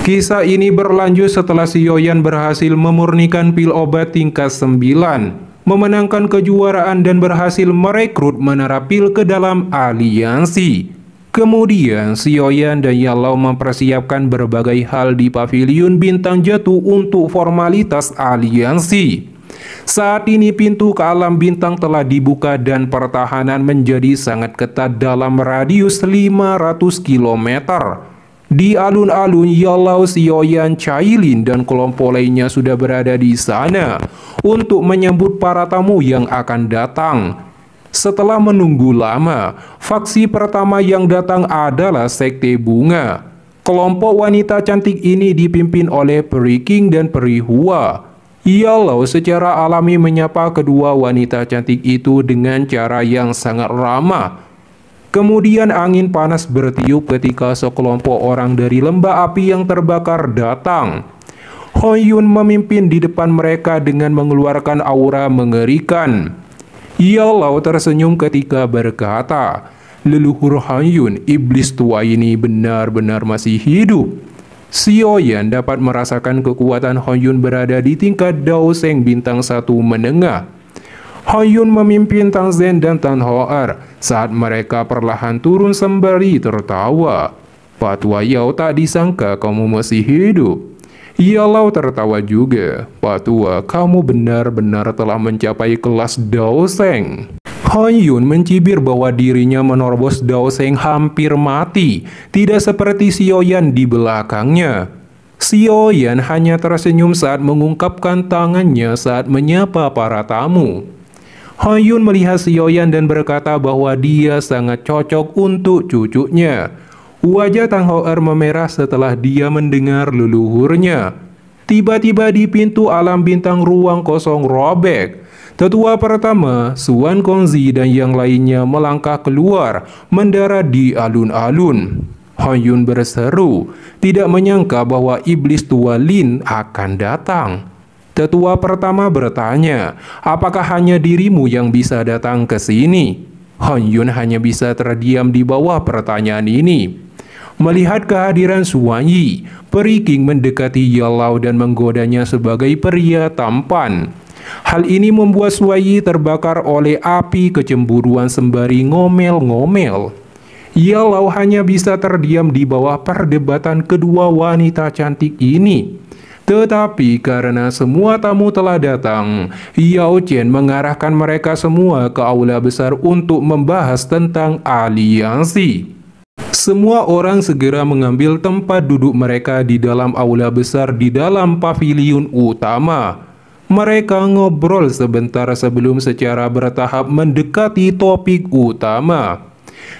Kisah ini berlanjut setelah si Yoyan berhasil memurnikan pil obat tingkat 9, memenangkan kejuaraan dan berhasil merekrut menara pil ke dalam aliansi. Kemudian si Yoyan dan Yalao mempersiapkan berbagai hal di pavilion bintang jatuh untuk formalitas aliansi. Saat ini pintu ke alam bintang telah dibuka dan pertahanan menjadi sangat ketat dalam radius 500 km. Di alun-alun, Yalao, si Yoyan, Cailin, dan kelompok lainnya sudah berada di sana untuk menyambut para tamu yang akan datang. Setelah menunggu lama, faksi pertama yang datang adalah Sekte Bunga. Kelompok wanita cantik ini dipimpin oleh Peri King dan Peri Hua. Yalao secara alami menyapa kedua wanita cantik itu dengan cara yang sangat ramah. Kemudian angin panas bertiup ketika sekelompok orang dari lembah api yang terbakar datang. Hon Yun memimpin di depan mereka dengan mengeluarkan aura mengerikan. Yalao tersenyum ketika berkata, "Leluhur Hon Yun, iblis tua ini benar-benar masih hidup." Si Yoyan dapat merasakan kekuatan Hon Yun berada di tingkat Dao Seng bintang 1 menengah. Hon Yun memimpin Tang Zhen dan Tan Ho'er saat mereka perlahan turun sembari tertawa. "Patua Yao, tak disangka kamu masih hidup." Yalao tertawa juga. "Patua, kamu benar-benar telah mencapai kelas Dao Seng." Hon Yun mencibir bahwa dirinya menerobos Dao Seng hampir mati, tidak seperti si Yoyan di belakangnya. Si Yoyan hanya tersenyum saat mengungkapkan tangannya saat menyapa para tamu. Hon Yun melihat si Yoyan dan berkata bahwa dia sangat cocok untuk cucunya. Wajah Tang Ho'er memerah setelah dia mendengar leluhurnya. Tiba-tiba di pintu alam bintang ruang kosong robek. Tetua pertama, Suan Kongzi, dan yang lainnya melangkah keluar, mendarat di alun-alun. Hon Yun berseru, tidak menyangka bahwa iblis tua Lin akan datang. Tetua pertama bertanya, "Apakah hanya dirimu yang bisa datang ke sini?" Hon Yun hanya bisa terdiam di bawah pertanyaan ini. Melihat kehadiran Suan Yi, Peri King mendekati Yalao dan menggodanya sebagai pria tampan. Hal ini membuat Suan Yi terbakar oleh api kecemburuan sembari ngomel-ngomel. Yalao hanya bisa terdiam di bawah perdebatan kedua wanita cantik ini. Tetapi karena semua tamu telah datang, Yao Chen mengarahkan mereka semua ke aula besar untuk membahas tentang aliansi. Semua orang segera mengambil tempat duduk mereka di dalam aula besar di dalam pavilion utama. Mereka ngobrol sebentar sebelum secara bertahap mendekati topik utama.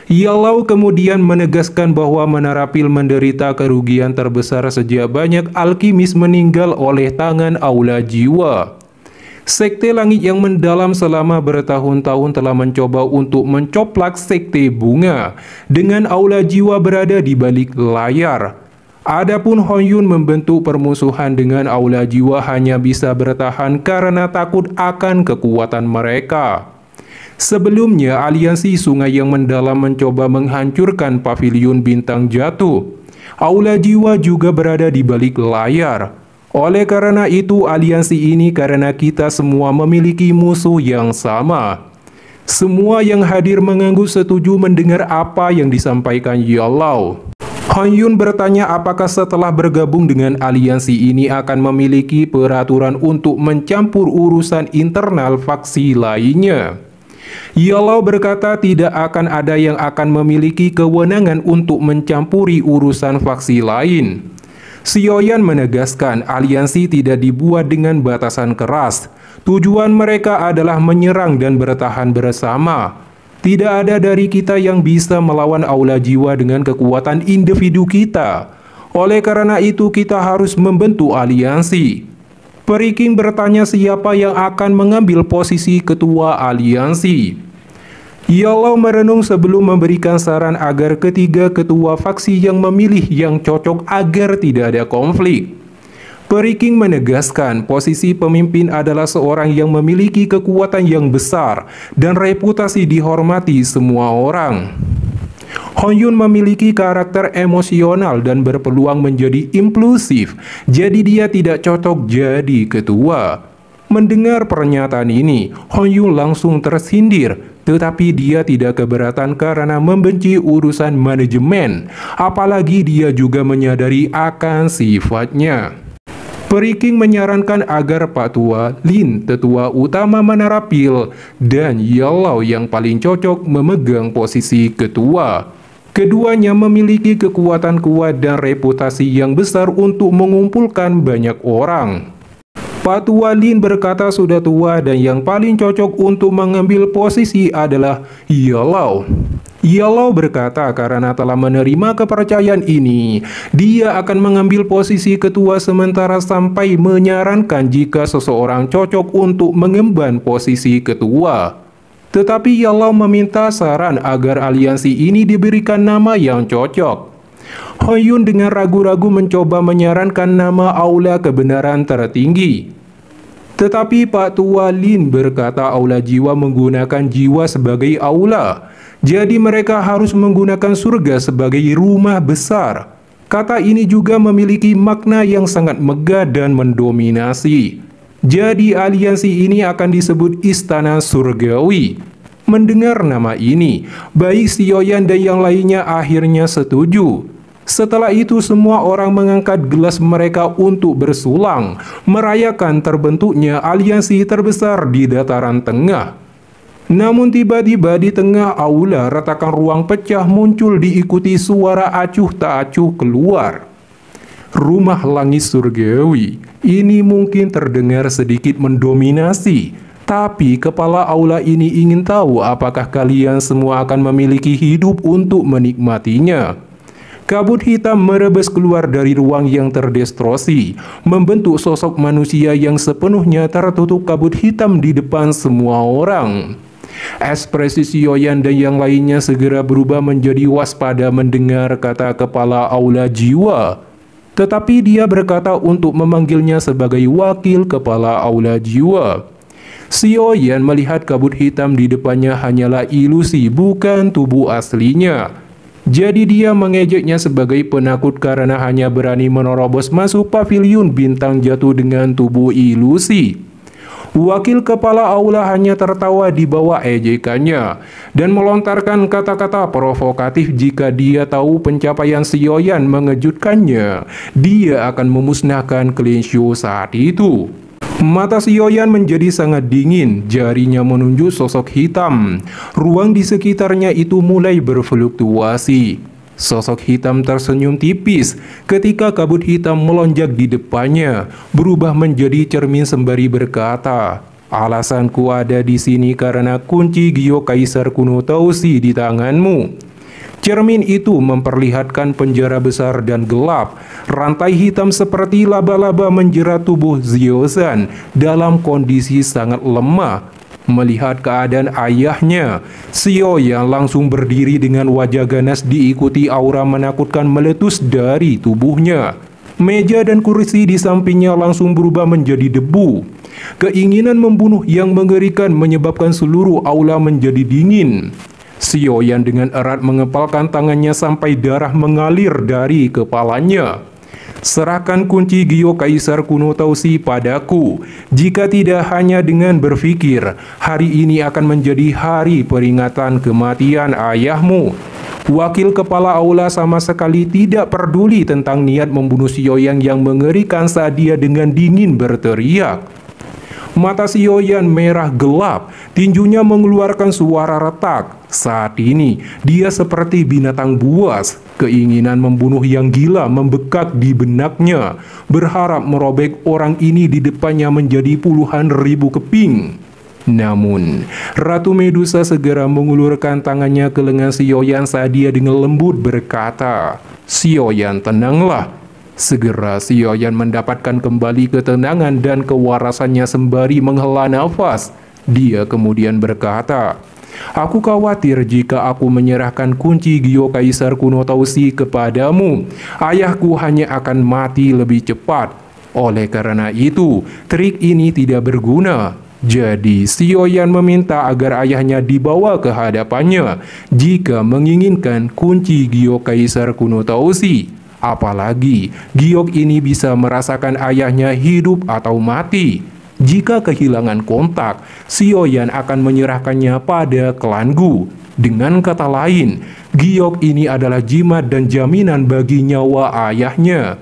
Yalao kemudian menegaskan bahwa menara pil menderita kerugian terbesar sejak banyak alkimis meninggal oleh tangan aula jiwa. Sekte Langit yang mendalam selama bertahun-tahun telah mencoba untuk mencoplak Sekte Bunga dengan aula jiwa berada di balik layar. Adapun Hon Yun membentuk permusuhan dengan aula jiwa hanya bisa bertahan karena takut akan kekuatan mereka. Sebelumnya, aliansi Sungai yang Mendalam mencoba menghancurkan pavilion bintang jatuh. Aula jiwa juga berada di balik layar. Oleh karena itu, aliansi ini karena kita semua memiliki musuh yang sama. Semua yang hadir mengangguk setuju mendengar apa yang disampaikan Yalao. Hon Yun bertanya apakah setelah bergabung dengan aliansi ini akan memiliki peraturan untuk mencampur urusan internal faksi lainnya. Yalao berkata tidak akan ada yang akan memiliki kewenangan untuk mencampuri urusan faksi lain. Si Yoyan menegaskan aliansi tidak dibuat dengan batasan keras. Tujuan mereka adalah menyerang dan bertahan bersama. Tidak ada dari kita yang bisa melawan aula jiwa dengan kekuatan individu kita. Oleh karena itu kita harus membentuk aliansi. Peri King bertanya siapa yang akan mengambil posisi ketua aliansi. Yalao merenung sebelum memberikan saran agar ketiga ketua faksi yang memilih yang cocok agar tidak ada konflik. Peri King menegaskan posisi pemimpin adalah seorang yang memiliki kekuatan yang besar dan reputasi dihormati semua orang. Hon-yoon memiliki karakter emosional dan berpeluang menjadi impulsif, jadi dia tidak cocok jadi ketua. Mendengar pernyataan ini, Hon-yoon langsung tersindir, tetapi dia tidak keberatan karena membenci urusan manajemen, apalagi dia juga menyadari akan sifatnya. Periking menyarankan agar Pak Tua Lin, tetua utama Menara Pil, dan Yellow yang paling cocok memegang posisi ketua. Keduanya memiliki kekuatan kuat dan reputasi yang besar untuk mengumpulkan banyak orang. Pak Tua Lin berkata sudah tua dan yang paling cocok untuk mengambil posisi adalah Yellow. Yellow berkata karena telah menerima kepercayaan ini, dia akan mengambil posisi ketua sementara sampai menyarankan jika seseorang cocok untuk mengemban posisi ketua. Tetapi Yellow meminta saran agar aliansi ini diberikan nama yang cocok. Hon-yoon dengan ragu-ragu mencoba menyarankan nama Aula Kebenaran Tertinggi. Tetapi Pak Tua Lin berkata Aula Jiwa menggunakan jiwa sebagai aula. Jadi mereka harus menggunakan surga sebagai rumah besar. Kata ini juga memiliki makna yang sangat megah dan mendominasi. Jadi aliansi ini akan disebut Istana Surgawi. Mendengar nama ini, baik Sioyan dan yang lainnya akhirnya setuju. Setelah itu semua orang mengangkat gelas mereka untuk bersulang, merayakan terbentuknya aliansi terbesar di dataran tengah. Namun tiba-tiba di tengah aula retakan ruang pecah muncul diikuti suara acuh tak acuh keluar. Rumah langit surgawi ini mungkin terdengar sedikit mendominasi, tapi kepala aula ini ingin tahu apakah kalian semua akan memiliki hidup untuk menikmatinya. Kabut hitam merebes keluar dari ruang yang terdistorsi, membentuk sosok manusia yang sepenuhnya tertutup kabut hitam di depan semua orang. Ekspresi Sioyan dan yang lainnya segera berubah menjadi waspada mendengar kata kepala aula jiwa. Tetapi dia berkata untuk memanggilnya sebagai wakil kepala aula jiwa. Sioyan melihat kabut hitam di depannya hanyalah ilusi, bukan tubuh aslinya. Jadi dia mengejeknya sebagai penakut karena hanya berani menerobos masuk paviliun bintang jatuh dengan tubuh ilusi. Wakil kepala aula hanya tertawa di bawah ejekannya dan melontarkan kata-kata provokatif jika dia tahu pencapaian Sioyan mengejutkannya. Dia akan memusnahkan Clean Show saat itu. Mata Sioyan menjadi sangat dingin, jarinya menunjuk sosok hitam. Ruang di sekitarnya itu mulai berfluktuasi. Sosok hitam tersenyum tipis ketika kabut hitam melonjak di depannya, berubah menjadi cermin sembari berkata, "Alasanku ada di sini karena kunci Gyo Kaisar kuno Tausi di tanganmu." Cermin itu memperlihatkan penjara besar dan gelap. Rantai hitam seperti laba-laba menjerat tubuh Xiozan dalam kondisi sangat lemah. Melihat keadaan ayahnya, Sioyan langsung berdiri dengan wajah ganas diikuti aura menakutkan meletus dari tubuhnya. Meja dan kursi di sampingnya langsung berubah menjadi debu. Keinginan membunuh yang mengerikan menyebabkan seluruh aula menjadi dingin. Sioyan dengan erat mengepalkan tangannya sampai darah mengalir dari kepalanya. "Serahkan kunci Gyo Kaisar kuno Tausi padaku. Jika tidak, hanya dengan berpikir, hari ini akan menjadi hari peringatan kematian ayahmu." Wakil kepala aula sama sekali tidak peduli tentang niat membunuh Sioyan yang mengerikan saat dia dengan dingin berteriak. Mata Sioyan merah gelap, tinjunya mengeluarkan suara retak. Saat ini, dia seperti binatang buas. Keinginan membunuh yang gila membekak di benaknya, berharap merobek orang ini di depannya menjadi puluhan ribu keping. Namun, Ratu Medusa segera mengulurkan tangannya ke lengan Sioyan saat dia dengan lembut berkata, "Sioyan, tenanglah." Segera Sioyan mendapatkan kembali ketenangan dan kewarasannya sembari menghela nafas. Dia kemudian berkata, "Aku khawatir jika aku menyerahkan kunci Gyo Kaisar kuno Tausi kepadamu, ayahku hanya akan mati lebih cepat. Oleh karena itu, trik ini tidak berguna." Jadi, Sioyan meminta agar ayahnya dibawa ke hadapannya jika menginginkan kunci giok Kaisar kuno Tausi. Apalagi, giok ini bisa merasakan ayahnya hidup atau mati. Jika kehilangan kontak, Sioyan akan menyerahkannya pada klan Gu. Dengan kata lain, giok ini adalah jimat dan jaminan bagi nyawa ayahnya.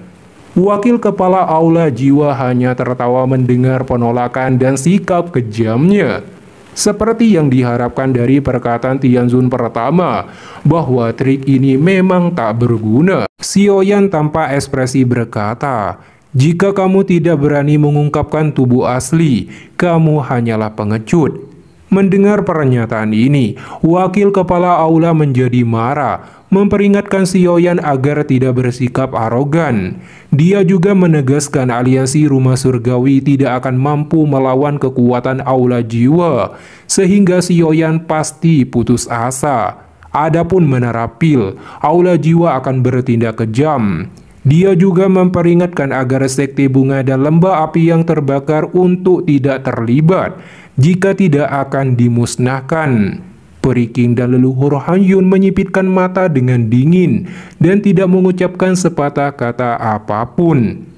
Wakil kepala aula jiwa hanya tertawa mendengar penolakan dan sikap kejamnya. Seperti yang diharapkan dari perkataan Tianzun pertama, bahwa trik ini memang tak berguna. Sioyan tanpa ekspresi berkata, "Jika kamu tidak berani mengungkapkan tubuh asli, kamu hanyalah pengecut." Mendengar pernyataan ini, wakil kepala aula menjadi marah, memperingatkan Sioyan agar tidak bersikap arogan. Dia juga menegaskan aliansi rumah surgawi tidak akan mampu melawan kekuatan aula jiwa, sehingga Sioyan pasti putus asa. Adapun Menara Pil, aula jiwa akan bertindak kejam. Dia juga memperingatkan agar sekte bunga dan lembah api yang terbakar untuk tidak terlibat, jika tidak akan dimusnahkan. Peri King dan leluhur Han Yun menyipitkan mata dengan dingin dan tidak mengucapkan sepatah kata apapun.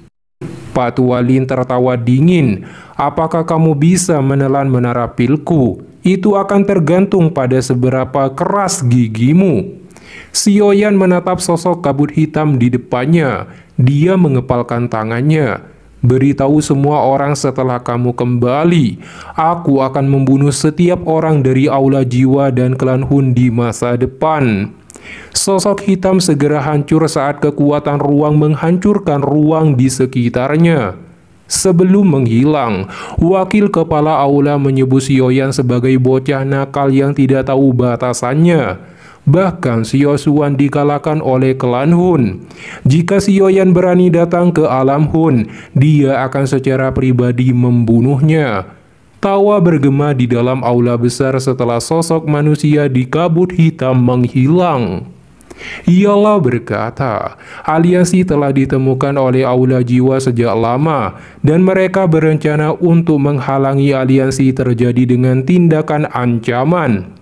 Pak Tua Lin tertawa dingin. "Apakah kamu bisa menelan menara pilku? Itu akan tergantung pada seberapa keras gigimu." Sioyan menatap sosok kabut hitam di depannya. Dia mengepalkan tangannya. "Beritahu semua orang setelah kamu kembali. Aku akan membunuh setiap orang dari aula jiwa dan klan Hun di masa depan." Sosok hitam segera hancur saat kekuatan ruang menghancurkan ruang di sekitarnya. Sebelum menghilang, wakil kepala aula menyebut Sioyan sebagai bocah nakal yang tidak tahu batasannya. Bahkan Xiao Xuan dikalahkan oleh klan Hun. Jika Sioyan berani datang ke alam Hun, dia akan secara pribadi membunuhnya. Tawa bergema di dalam aula besar setelah sosok manusia di kabut hitam menghilang. Ialah berkata, aliansi telah ditemukan oleh aula jiwa sejak lama, dan mereka berencana untuk menghalangi aliansi terjadi dengan tindakan ancaman.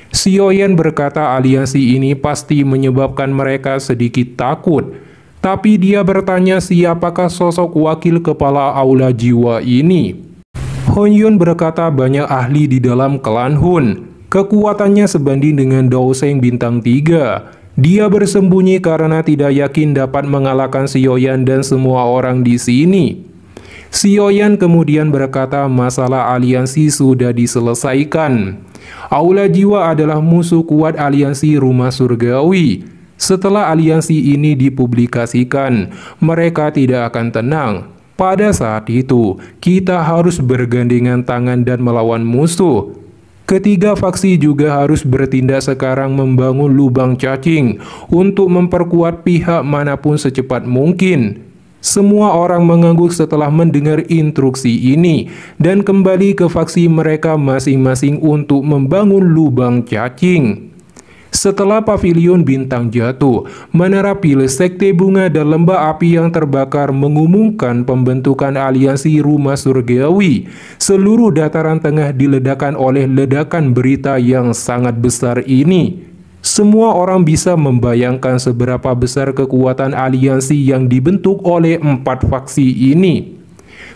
Sioyan berkata aliansi ini pasti menyebabkan mereka sedikit takut. Tapi dia bertanya siapakah sosok wakil kepala aula jiwa ini. Hon Yun berkata banyak ahli di dalam klan Hun. Kekuatannya sebanding dengan Dao Sheng bintang 3. Dia bersembunyi karena tidak yakin dapat mengalahkan Sioyan dan semua orang di sini. Sioyan kemudian berkata masalah aliansi sudah diselesaikan. Aula jiwa adalah musuh kuat aliansi rumah surgawi. Setelah aliansi ini dipublikasikan, mereka tidak akan tenang. Pada saat itu, kita harus bergandengan tangan dan melawan musuh. Ketiga faksi juga harus bertindak sekarang membangun lubang cacing untuk memperkuat pihak manapun secepat mungkin. Semua orang mengangguk setelah mendengar instruksi ini dan kembali ke faksi mereka masing-masing untuk membangun lubang cacing. Setelah pavilion bintang jatuh, Menara Pil, sekte bunga dan lembah api yang terbakar mengumumkan pembentukan aliansi rumah surgawi. Seluruh dataran tengah diledakkan oleh ledakan berita yang sangat besar ini. Semua orang bisa membayangkan seberapa besar kekuatan aliansi yang dibentuk oleh 4 faksi ini.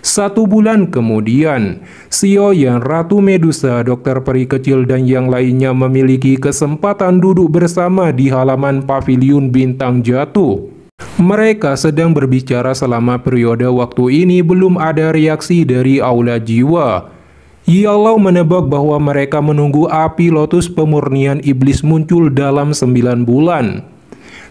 1 bulan kemudian, Sioyan, Ratu Medusa, Dokter Peri Kecil dan yang lainnya memiliki kesempatan duduk bersama di halaman pavilion bintang jatuh. Mereka sedang berbicara selama periode waktu ini belum ada reaksi dari aula jiwa. Ialah menebak bahwa mereka menunggu api lotus pemurnian iblis muncul dalam 9 bulan.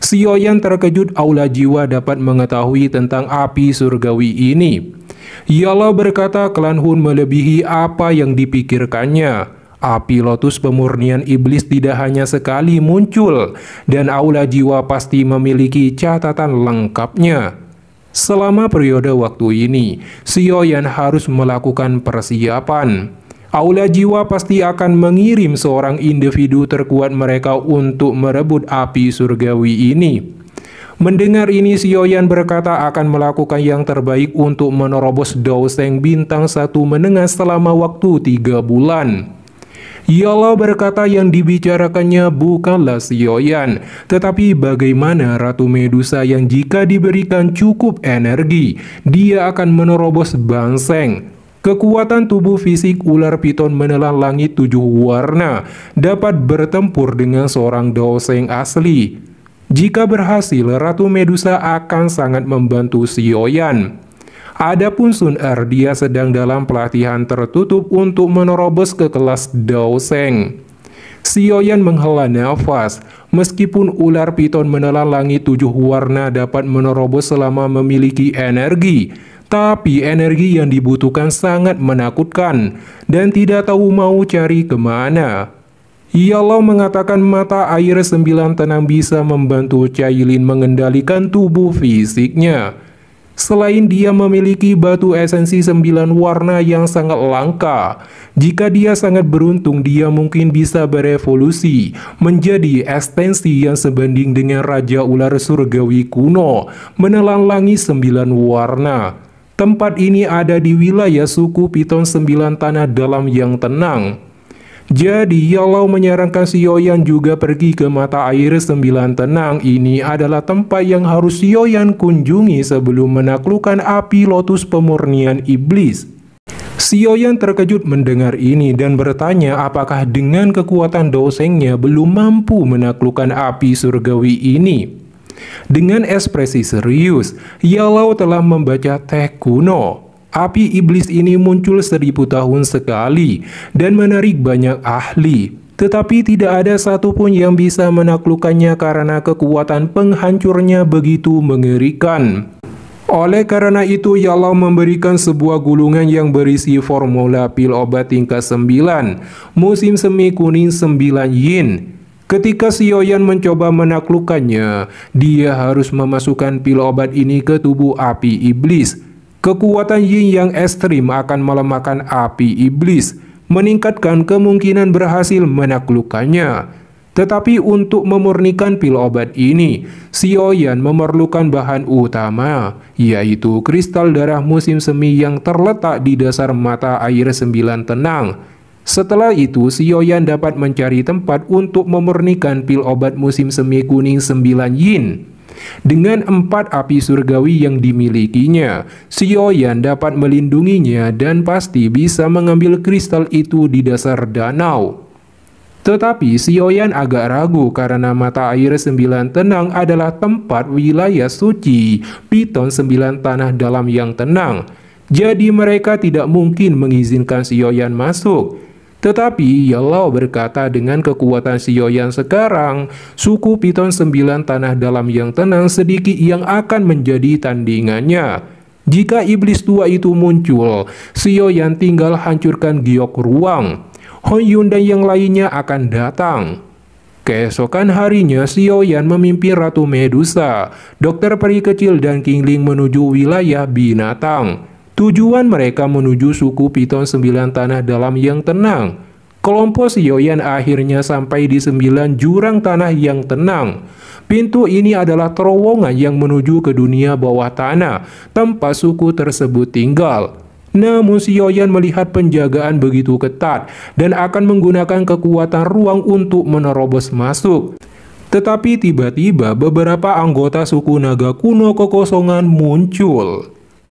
Sioyan terkejut aula jiwa dapat mengetahui tentang api surgawi ini. Ialah berkata klan Hun melebihi apa yang dipikirkannya. Api lotus pemurnian iblis tidak hanya sekali muncul, dan aula jiwa pasti memiliki catatan lengkapnya. Selama periode waktu ini, Sioyan harus melakukan persiapan. Aula jiwa pasti akan mengirim seorang individu terkuat mereka untuk merebut api surgawi ini. Mendengar ini, Sioyan berkata akan melakukan yang terbaik untuk menerobos Douseng bintang 1 menengah selama waktu 3 bulan. Yellow berkata yang dibicarakannya bukanlah Sioyan, tetapi bagaimana Ratu Medusa yang jika diberikan cukup energi, dia akan menerobos Banseng. Kekuatan tubuh fisik ular piton menelan langit 7 warna dapat bertempur dengan seorang Douseng asli. Jika berhasil, Ratu Medusa akan sangat membantu Sioyan. Adapun Sun Er, dia sedang dalam pelatihan tertutup untuk menerobos ke kelas Douseng. Sioyan menghela nafas. Meskipun ular piton menelan langit 7 warna dapat menerobos selama memiliki energi, tapi energi yang dibutuhkan sangat menakutkan dan tidak tahu mau cari kemana. Yellow mengatakan mata air 9 tenang bisa membantu Cailin mengendalikan tubuh fisiknya. Selain dia memiliki batu esensi 9 warna yang sangat langka, jika dia sangat beruntung dia mungkin bisa berevolusi menjadi ekstensi yang sebanding dengan Raja Ular Surgawi kuno menelan langit 9 warna. Tempat ini ada di wilayah suku Piton 9 tanah dalam yang tenang. Jadi Yellow menyarankan Sioyan juga pergi ke mata air 9 tenang. Ini adalah tempat yang harus Sioyan kunjungi sebelum menaklukkan api lotus pemurnian iblis. Sioyan terkejut mendengar ini dan bertanya apakah dengan kekuatan Dousengnya belum mampu menaklukkan api surgawi ini. Dengan ekspresi serius, Yellow telah membaca teks kuno. Api iblis ini muncul 1000 tahun sekali dan menarik banyak ahli. Tetapi tidak ada satupun yang bisa menaklukkannya karena kekuatan penghancurnya begitu mengerikan. Oleh karena itu, Yellow memberikan sebuah gulungan yang berisi formula pil obat tingkat 9, musim semi kuning 9 yin. Ketika Sioyan mencoba menaklukkannya, dia harus memasukkan pil obat ini ke tubuh api iblis. Kekuatan yin yang ekstrim akan melemahkan api iblis, meningkatkan kemungkinan berhasil menaklukkannya. Tetapi untuk memurnikan pil obat ini, Sioyan memerlukan bahan utama, yaitu kristal darah musim semi yang terletak di dasar mata air 9 tenang. Setelah itu, Sioyan dapat mencari tempat untuk memurnikan pil obat musim semi kuning 9 yin. Dengan 4 api surgawi yang dimilikinya, Sioyan dapat melindunginya dan pasti bisa mengambil kristal itu di dasar danau. Tetapi Sioyan agak ragu karena mata air 9 tenang adalah tempat wilayah suci Piton 9 tanah dalam yang tenang. Jadi mereka tidak mungkin mengizinkan Sioyan masuk. Tetapi Yellow berkata dengan kekuatan Sioyan sekarang, suku Piton 9 tanah dalam yang tenang sedikit yang akan menjadi tandingannya. Jika iblis tua itu muncul, Sioyan tinggal hancurkan giok ruang. Hon Yun dan yang lainnya akan datang. Keesokan harinya, Sioyan memimpin Ratu Medusa, Dokter Peri Kecil dan King Ling menuju wilayah binatang. Tujuan mereka menuju suku Piton 9 tanah dalam yang tenang. Kelompok Sioyan akhirnya sampai di 9 jurang tanah yang tenang. Pintu ini adalah terowongan yang menuju ke dunia bawah tanah, tempat suku tersebut tinggal. Namun Sioyan melihat penjagaan begitu ketat dan akan menggunakan kekuatan ruang untuk menerobos masuk. Tetapi tiba-tiba beberapa anggota suku naga kuno kekosongan muncul.